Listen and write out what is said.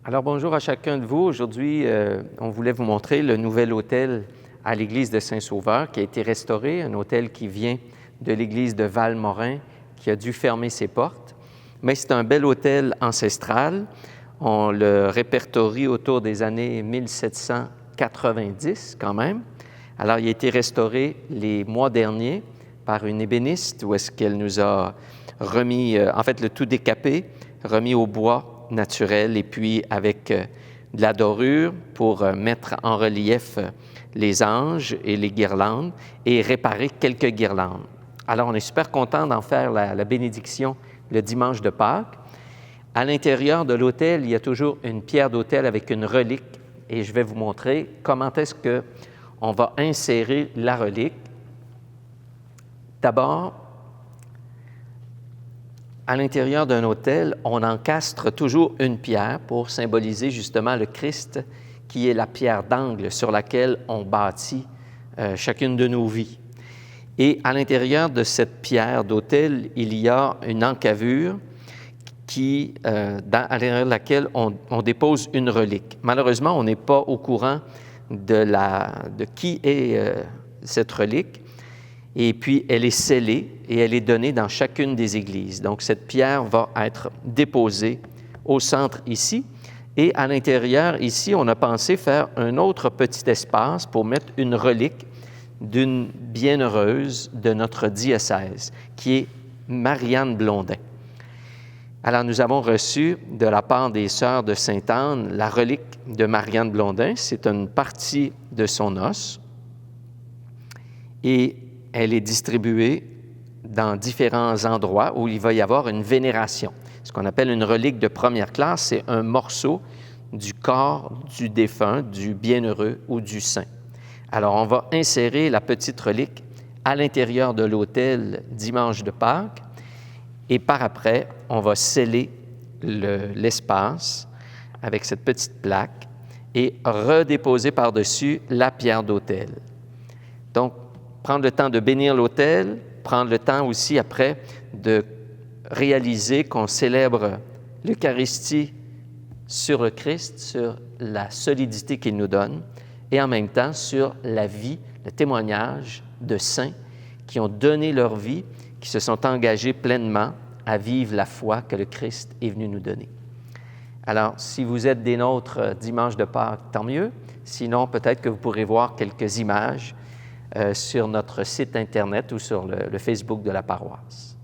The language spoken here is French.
Alors bonjour à chacun de vous. Aujourd'hui, on voulait vous montrer le nouvel hôtel à l'église de Saint-Sauveur qui a été restauré, un hôtel qui vient de l'église de Valmorin qui a dû fermer ses portes. Mais c'est un bel hôtel ancestral. On le répertorie autour des années 1790 quand même. Alors, il a été restauré les mois derniers par une ébéniste où est-ce qu'elle nous a remis, le tout décapé, remis au bois naturel et puis avec de la dorure pour mettre en relief les anges et les guirlandes et réparer quelques guirlandes. Alors, on est super content d'en faire la bénédiction le dimanche de Pâques. À l'intérieur de l'autel, il y a toujours une pierre d'autel avec une relique et je vais vous montrer comment est-ce qu'on va insérer la relique. D'abord, à l'intérieur d'un autel, on encastre toujours une pierre pour symboliser justement le Christ qui est la pierre d'angle sur laquelle on bâtit chacune de nos vies. Et à l'intérieur de cette pierre d'autel, il y a une encavure à l'intérieur de laquelle on dépose une relique. Malheureusement, on n'est pas au courant de qui est cette relique. Et puis, elle est scellée et elle est donnée dans chacune des églises. Donc, cette pierre va être déposée au centre ici. Et à l'intérieur, ici, on a pensé faire un autre petit espace pour mettre une relique d'une bienheureuse de notre diocèse, qui est Marianne Blondin. Alors, nous avons reçu de la part des Sœurs de Sainte-Anne la relique de Marianne Blondin. C'est une partie de son os. Et elle est distribuée dans différents endroits où il va y avoir une vénération. Ce qu'on appelle une relique de première classe, c'est un morceau du corps du défunt, du bienheureux ou du saint. Alors, on va insérer la petite relique à l'intérieur de l'autel dimanche de Pâques et par après, on va sceller l'espace avec cette petite plaque et redéposer par-dessus la pierre d'autel. Donc, prendre le temps de bénir l'autel, prendre le temps aussi après de réaliser qu'on célèbre l'Eucharistie sur le Christ, sur la solidité qu'il nous donne, et en même temps sur la vie, le témoignage de saints qui ont donné leur vie, qui se sont engagés pleinement à vivre la foi que le Christ est venu nous donner. Alors, si vous êtes des nôtres dimanche de Pâques, tant mieux. Sinon, peut-être que vous pourrez voir quelques images sur notre site Internet ou sur le Facebook de la paroisse.